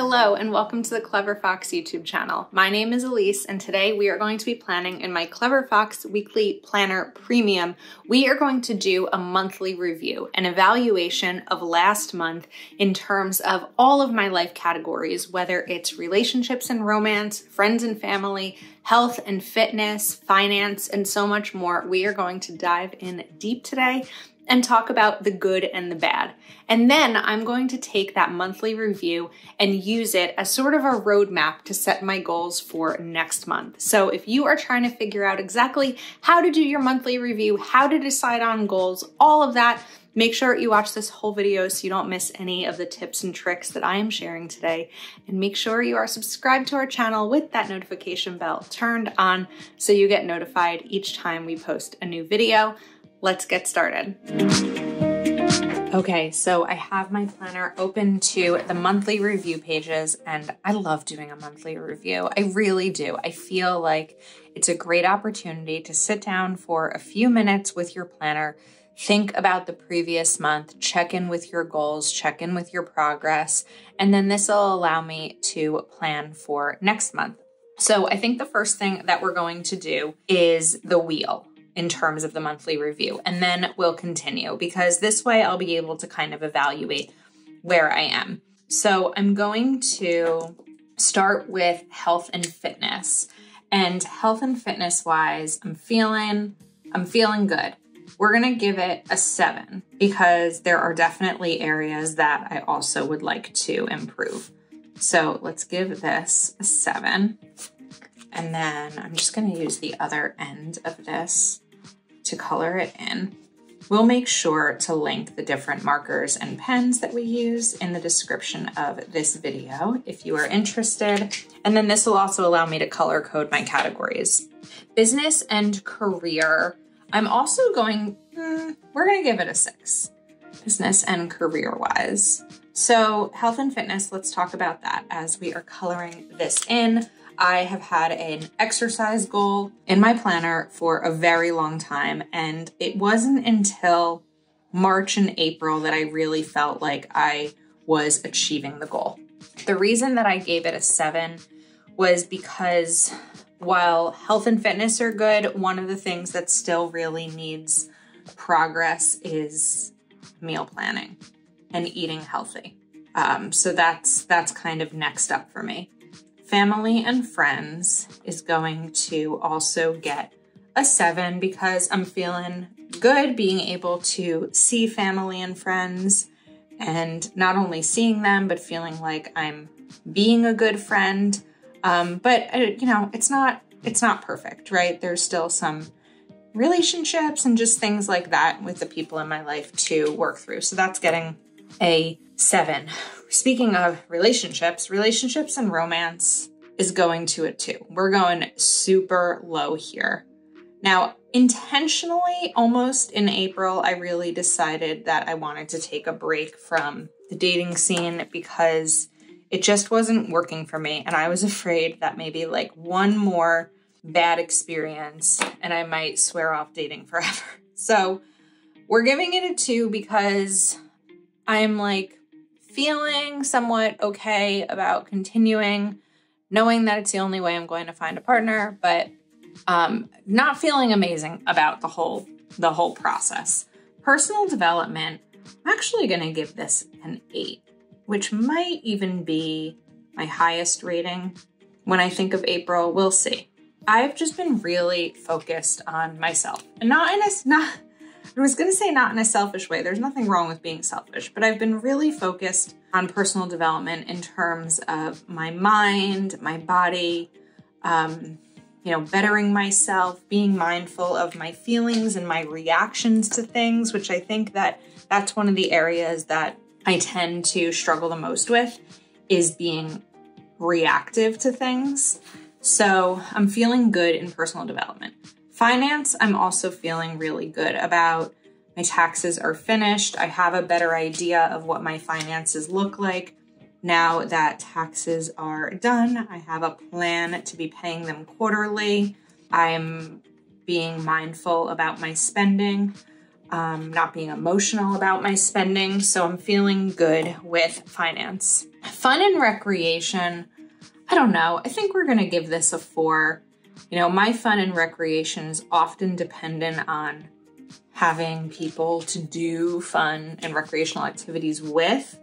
Hello and welcome to the Clever Fox YouTube channel. My name is Ilysse and today we are going to be planning in my Clever Fox Weekly Planner Premium. We are going to do a monthly review, an evaluation of last month in terms of all of my life categories, whether it's relationships and romance, friends and family, health and fitness, finance, and so much more. We are going to dive in deep today and talk about the good and the bad. And then I'm going to take that monthly review and use it as sort of a roadmap to set my goals for next month. So if you are trying to figure out exactly how to do your monthly review, how to decide on goals, all of that, make sure you watch this whole video so you don't miss any of the tips and tricks that I am sharing today. And make sure you are subscribed to our channel with that notification bell turned on so you get notified each time we post a new video. Let's get started. Okay, so I have my planner open to the monthly review pages, and I love doing a monthly review. I really do. I feel like it's a great opportunity to sit down for a few minutes with your planner, think about the previous month, check in with your goals, check in with your progress, and then this will allow me to plan for next month. So I think the first thing that we're going to do is the wheel in terms of the monthly review, and then we'll continue because this way I'll be able to kind of evaluate where I am. So I'm going to start with health and fitness, and health and fitness wise, I'm feeling good. We're gonna give it a 7 because there are definitely areas that I also would like to improve. So let's give this a 7. And then I'm just gonna use the other end of this to color it in. We'll make sure to link the different markers and pens that we use in the description of this video if you are interested. And then this will also allow me to color code my categories. Business and career, I'm also going, we're gonna give it a 6, business and career wise. So health and fitness, let's talk about that as we are coloring this in. I have had an exercise goal in my planner for a very long time, and it wasn't until March and April that I really felt like I was achieving the goal. The reason that I gave it a 7 was because while health and fitness are good, one of the things that still really needs progress is meal planning and eating healthy. So that's kind of next up for me. Family and friends is going to also get a 7 because I'm feeling good being able to see family and friends, and not only seeing them, but feeling like I'm being a good friend. But you know, it's not perfect, right? There's still some relationships and just things like that with the people in my life to work through. So that's getting a 7. Speaking of relationships and romance is going to a 2. We're going super low here. Now, intentionally, almost in April, I really decided that I wanted to take a break from the dating scene because it just wasn't working for me. And I was afraid that maybe like one more bad experience and I might swear off dating forever. So we're giving it a 2 because I'm like feeling somewhat okay about continuing, knowing that it's the only way I'm going to find a partner, but not feeling amazing about the whole process. Personal development, I'm actually going to give this an 8, which might even be my highest rating. When I think of April, we'll see. I've just been really focused on myself, and I was going to say not in a selfish way. There's nothing wrong with being selfish, but I've been really focused on personal development in terms of my mind, my body, bettering myself, being mindful of my feelings and my reactions to things, which I think that's one of the areas that I tend to struggle the most with, is being reactive to things. So I'm feeling good in personal development. Finance, I'm also feeling really good about. My taxes are finished. I have a better idea of what my finances look like. Now that taxes are done, I have a plan to be paying them quarterly. I'm being mindful about my spending. not being emotional about my spending. So I'm feeling good with finance. Fun and recreation, I don't know. I think we're going to give this a 4. You know, my fun and recreation is often dependent on having people to do fun and recreational activities with.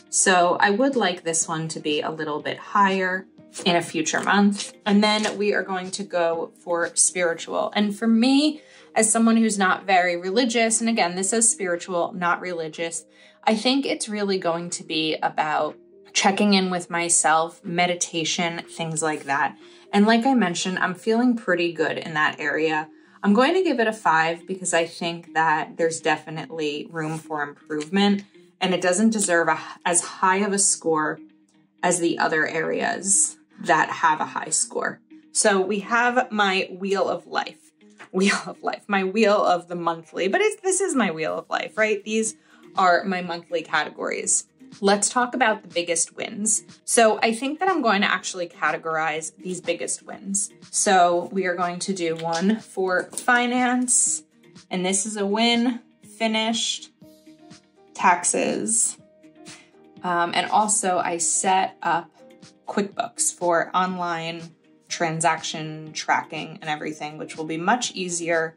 So I would like this one to be a little bit higher in a future month. And then we are going to go for spiritual. And for me, as someone who's not very religious, and again, this is spiritual, not religious, I think it's really going to be about checking in with myself, meditation, things like that. And like I mentioned, I'm feeling pretty good in that area. I'm going to give it a 5 because I think that there's definitely room for improvement, and it doesn't deserve as high of a score as the other areas that have a high score. So we have my wheel of life, my wheel of the monthly, but this is my wheel of life, right? These are my monthly categories. Let's talk about the biggest wins. So I think that I'm going to actually categorize these biggest wins. So we are going to do one for finance, and this is a win, finished, taxes, and also I set up QuickBooks for online transaction tracking and everything, which will be much easier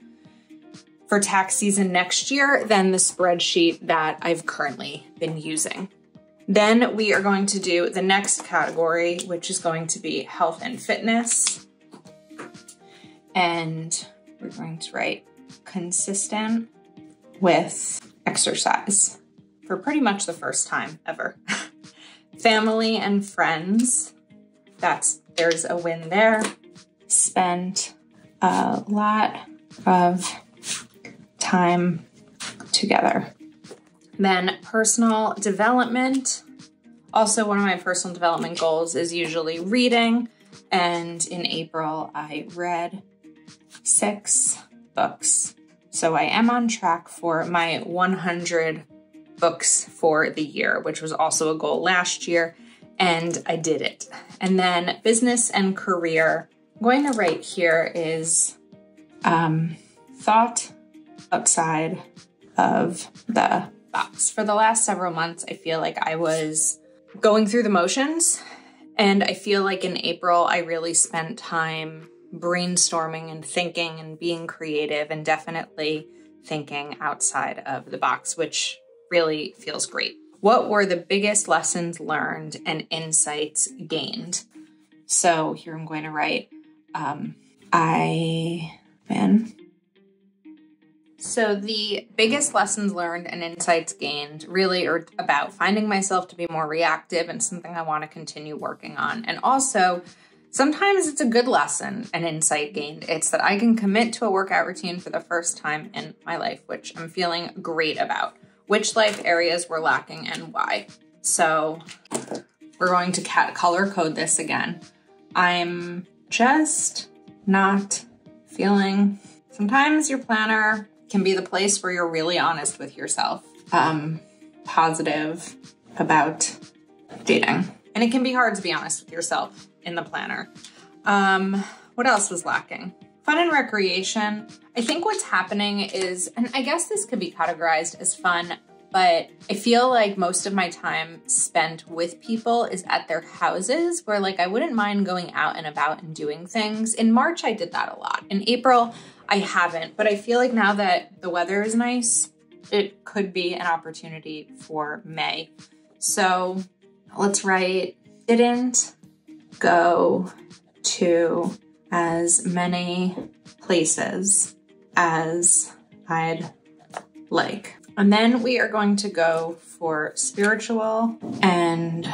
for tax season next year than the spreadsheet that I've currently been using. Then we are going to do the next category, which is going to be health and fitness. And we're going to write consistent with exercise for pretty much the first time ever. Family and friends, there's a win there. Spent a lot of time together. Then personal development. Also, one of my personal development goals is usually reading. And in April, I read 6 books. So I am on track for my 100 books for the year, which was also a goal last year, and I did it. And then business and career, I'm going to write here is thought outside of the box. For the last several months, I feel like I was going through the motions, and I feel like in April, I really spent time brainstorming and thinking and being creative and definitely thinking outside of the box, which really feels great. What were the biggest lessons learned and insights gained? So here I'm going to write, So the biggest lessons learned and insights gained really are about finding myself to be more reactive and something I want to continue working on. And also, sometimes it's a good lesson and insight gained. It's that I can commit to a workout routine for the first time in my life, which I'm feeling great about. Which life areas were lacking and why. So we're going to color code this again. I'm just not feeling, sometimes your planner can be the place where you're really honest with yourself, positive about dating. And it can be hard to be honest with yourself in the planner. What else was lacking? Fun and recreation. I think what's happening is, and I guess this could be categorized as fun, but I feel like most of my time spent with people is at their houses where like I wouldn't mind going out and about and doing things. In March, I did that a lot. In April, I haven't, but I feel like now that the weather is nice, it could be an opportunity for May. So let's write, didn't go to as many places as I'd like. And then we are going to go for spiritual and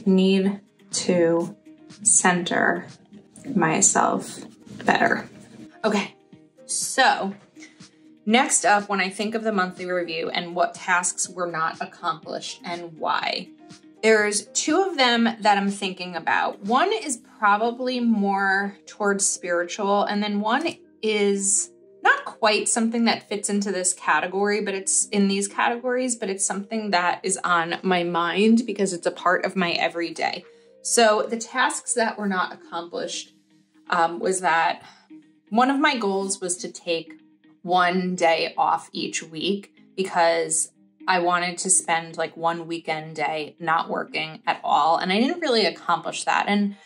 need to center myself better. Okay, so next up, when I think of the monthly review and what tasks were not accomplished and why, there's 2 of them that I'm thinking about. One is probably more towards spiritual, and then one is not quite something that fits into this category, but it's in these categories, but it's something that is on my mind because it's a part of my everyday. So the tasks that were not accomplished was that one of my goals was to take one day off each week because I wanted to spend like one weekend day not working at all. And I didn't really accomplish that. And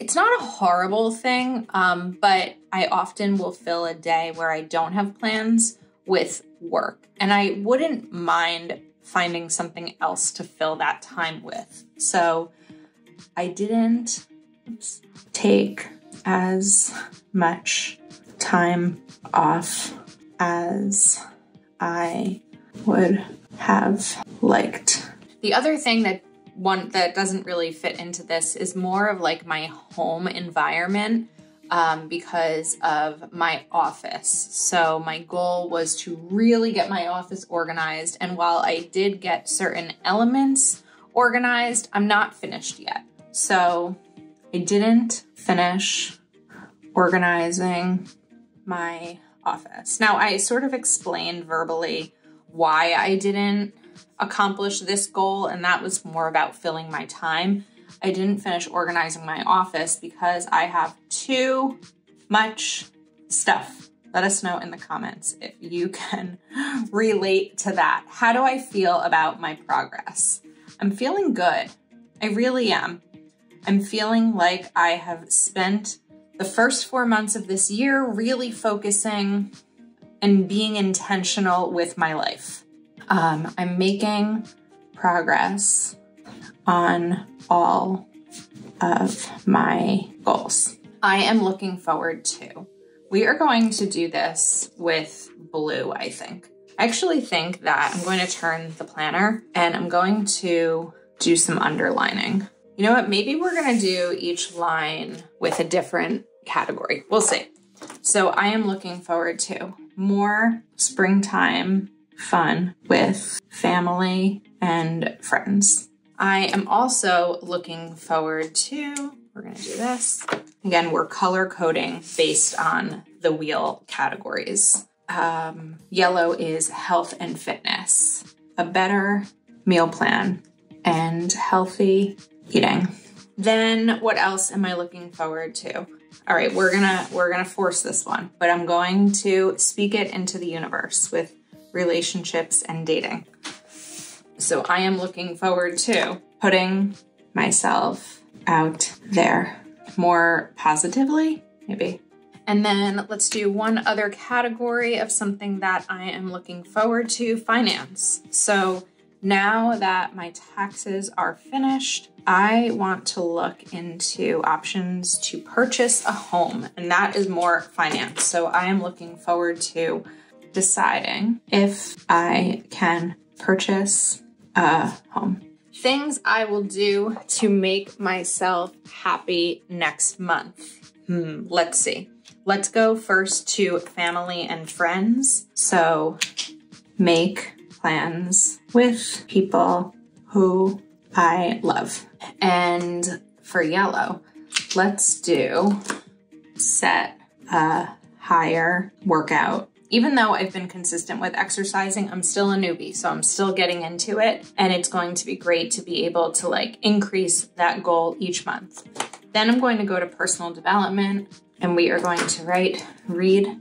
it's not a horrible thing, but I often will fill a day where I don't have plans with work. And I wouldn't mind finding something else to fill that time with. So I didn't take as much time off as I would have liked. The other thing that doesn't really fit into this is more of like my home environment because of my office. So my goal was to really get my office organized. And while I did get certain elements organized, I'm not finished yet. So I didn't finish organizing my office. Now, I sort of explained verbally why I didn't accomplish this goal, and that was more about filling my time. I didn't finish organizing my office because I have too much stuff. Let us know in the comments if you can relate to that. How do I feel about my progress? I'm feeling good. I really am. I'm feeling like I have spent the first 4 months of this year really focusing and being intentional with my life. I'm making progress on all of my goals. I am looking forward to. We are going to do this with blue, I think. I actually think that I'm going to turn the planner and I'm going to do some underlining. You know what? Maybe we're going to do each line with a different category. We'll see. So I am looking forward to more springtime fun with family and friends. I am also looking forward to, we're going to do this. Again, we're color coding based on the wheel categories. Yellow is health and fitness, a better meal plan, and healthy eating. Then what else am I looking forward to? All right, we're gonna force this one, but I'm going to speak it into the universe with relationships and dating. So I am looking forward to putting myself out there more positively, maybe. And then let's do one other category of something that I am looking forward to, finance. So now that my taxes are finished, I want to look into options to purchase a home, and that is more finance. So I am looking forward to deciding if I can purchase a home. Things I will do to make myself happy next month. Let's see. Let's go first to family and friends. So make plans with people who I love. And for yellow, let's do set a higher workout. Even though I've been consistent with exercising, I'm still a newbie, so I'm still getting into it. And it's going to be great to be able to like increase that goal each month. Then I'm going to go to personal development and we are going to read.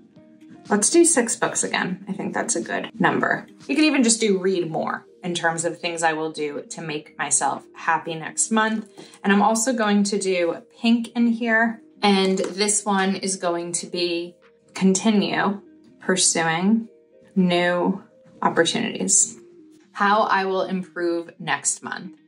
Let's do 6 books again. I think that's a good number. You can even just do read more in terms of things I will do to make myself happy next month. And I'm also going to do pink in here. And this one is going to be continue pursuing new opportunities. How I will improve next month.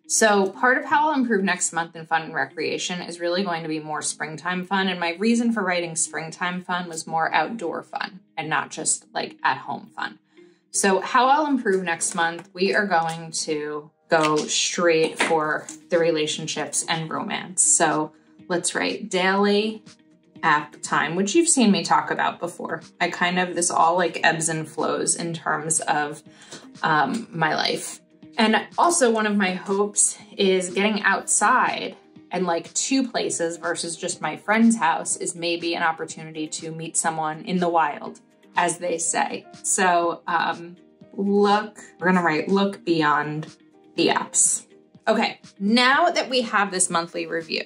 So part of how I'll improve next month in fun and recreation is really going to be more springtime fun. And my reason for writing springtime fun was more outdoor fun and not just like at home fun. So how I'll improve next month, we are going to go straight for the relationships and romance. So let's write daily app time, which you've seen me talk about before. This all like ebbs and flows in terms of my life. And also one of my hopes is getting outside and like 2 places versus just my friend's house is maybe an opportunity to meet someone in the wild, as they say. So we're gonna write look beyond the apps. Okay, now that we have this monthly review,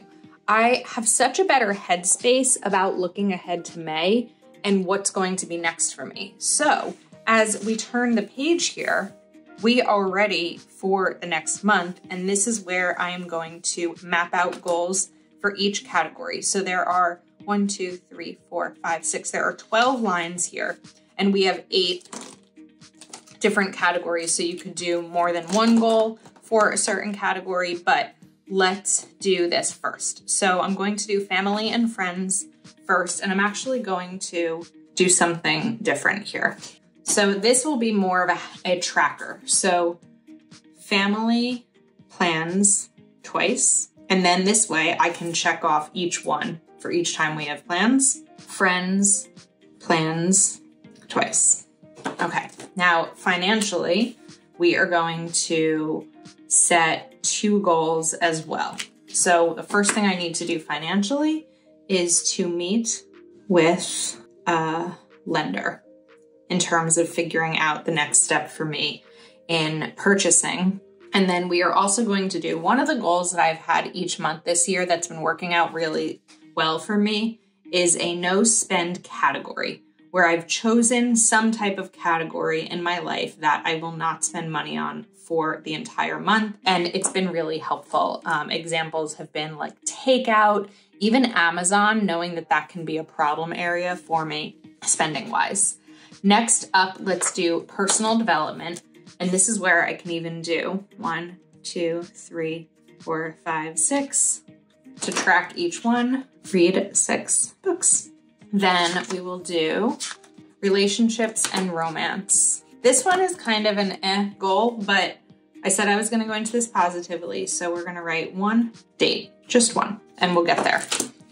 I have such a better headspace about looking ahead to May and what's going to be next for me. So as we turn the page here, we are ready for the next month. And this is where I am going to map out goals for each category. So there are 1, 2, 3, 4, 5, 6. There are 12 lines here, and we have 8 different categories. So you could do more than one goal for a certain category, but let's do this first. So I'm going to do family and friends first, and I'm actually going to do something different here. So this will be more of a tracker. So family plans twice, and then this way I can check off each one for each time we have plans. Friends plans twice. Okay, now financially, we are going to set 2 goals as well. So the first thing I need to do financially is to meet with a lender in terms of figuring out the next step for me in purchasing. And then we are also going to do one of the goals that I've had each month this year that's been working out really well for me is a no spend category, where I've chosen some type of category in my life that I will not spend money on for the entire month. And it's been really helpful. Examples have been like takeout, even Amazon, knowing that that can be a problem area for me spending wise. Next up, let's do personal development. And this is where I can even do 1, 2, 3, 4, 5, 6 to track each one. Read 6 books. Then we will do relationships and romance. This one is kind of an goal, but I said I was going to go into this positively. So we're going to write 1 date, just 1, and we'll get there.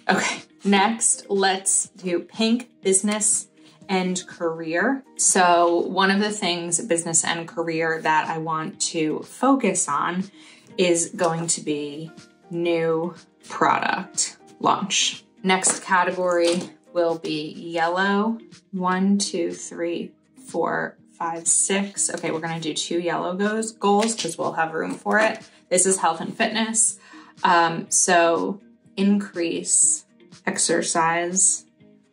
Okay. Next, let's do pink, business and career. So one of the things, business and career, that I want to focus on is going to be new product launch. Next category will be yellow. 1, 2, 3, 4, 5, 6. Okay, we're gonna do 2 yellow goals because we'll have room for it. This is health and fitness. So increase exercise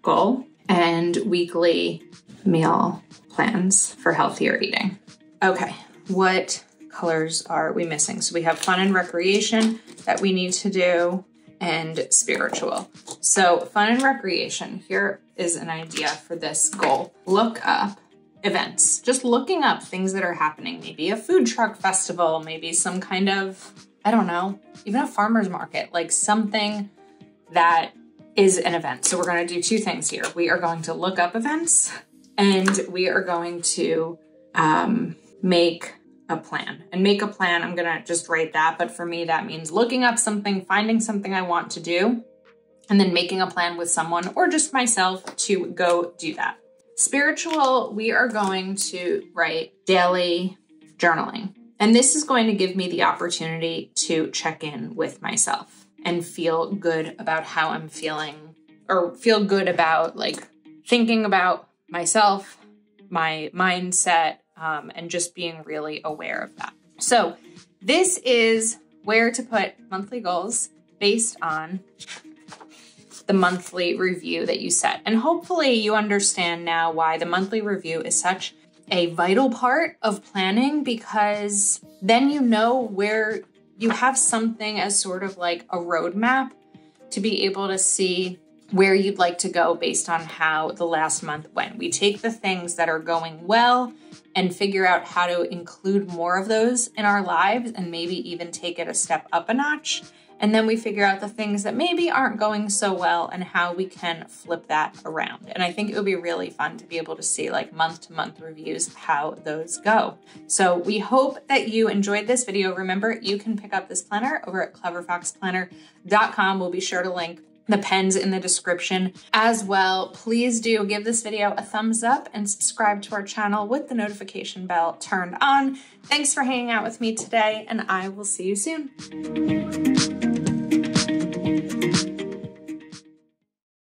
goal and weekly meal plans for healthier eating. Okay, what colors are we missing? So we have fun and recreation that we need to do, and spiritual. So fun and recreation, here is an idea for this goal. Look up events, just looking up things that are happening, maybe a food truck festival, maybe some kind of, I don't know, even a farmer's market, like something that is an event. So we're going to do 2 things here. We are going to look up events, and we are going to make a plan. And make a plan, I'm going to just write that. But for me, that means looking up something, finding something I want to do, and then making a plan with someone or just myself to go do that. Spiritual, we are going to write daily journaling. And this is going to give me the opportunity to check in with myself and feel good about how I'm feeling, or feel good about like thinking about myself, my mindset, and just being really aware of that. So this is where to put monthly goals based on the monthly review that you set. And hopefully you understand now why the monthly review is such a vital part of planning, because then you know where you have something as sort of like a roadmap to be able to see where you'd like to go based on how the last month went. We take the things that are going well and figure out how to include more of those in our lives and maybe even take it a step up a notch. And then we figure out the things that maybe aren't going so well and how we can flip that around. And I think it would be really fun to be able to see like month-to-month reviews, how those go. So we hope that you enjoyed this video. Remember, you can pick up this planner over at cleverfoxplanner.com. We'll be sure to link the pens in the description as well. Please do give this video a thumbs up and subscribe to our channel with the notification bell turned on. Thanks for hanging out with me today, and I will see you soon.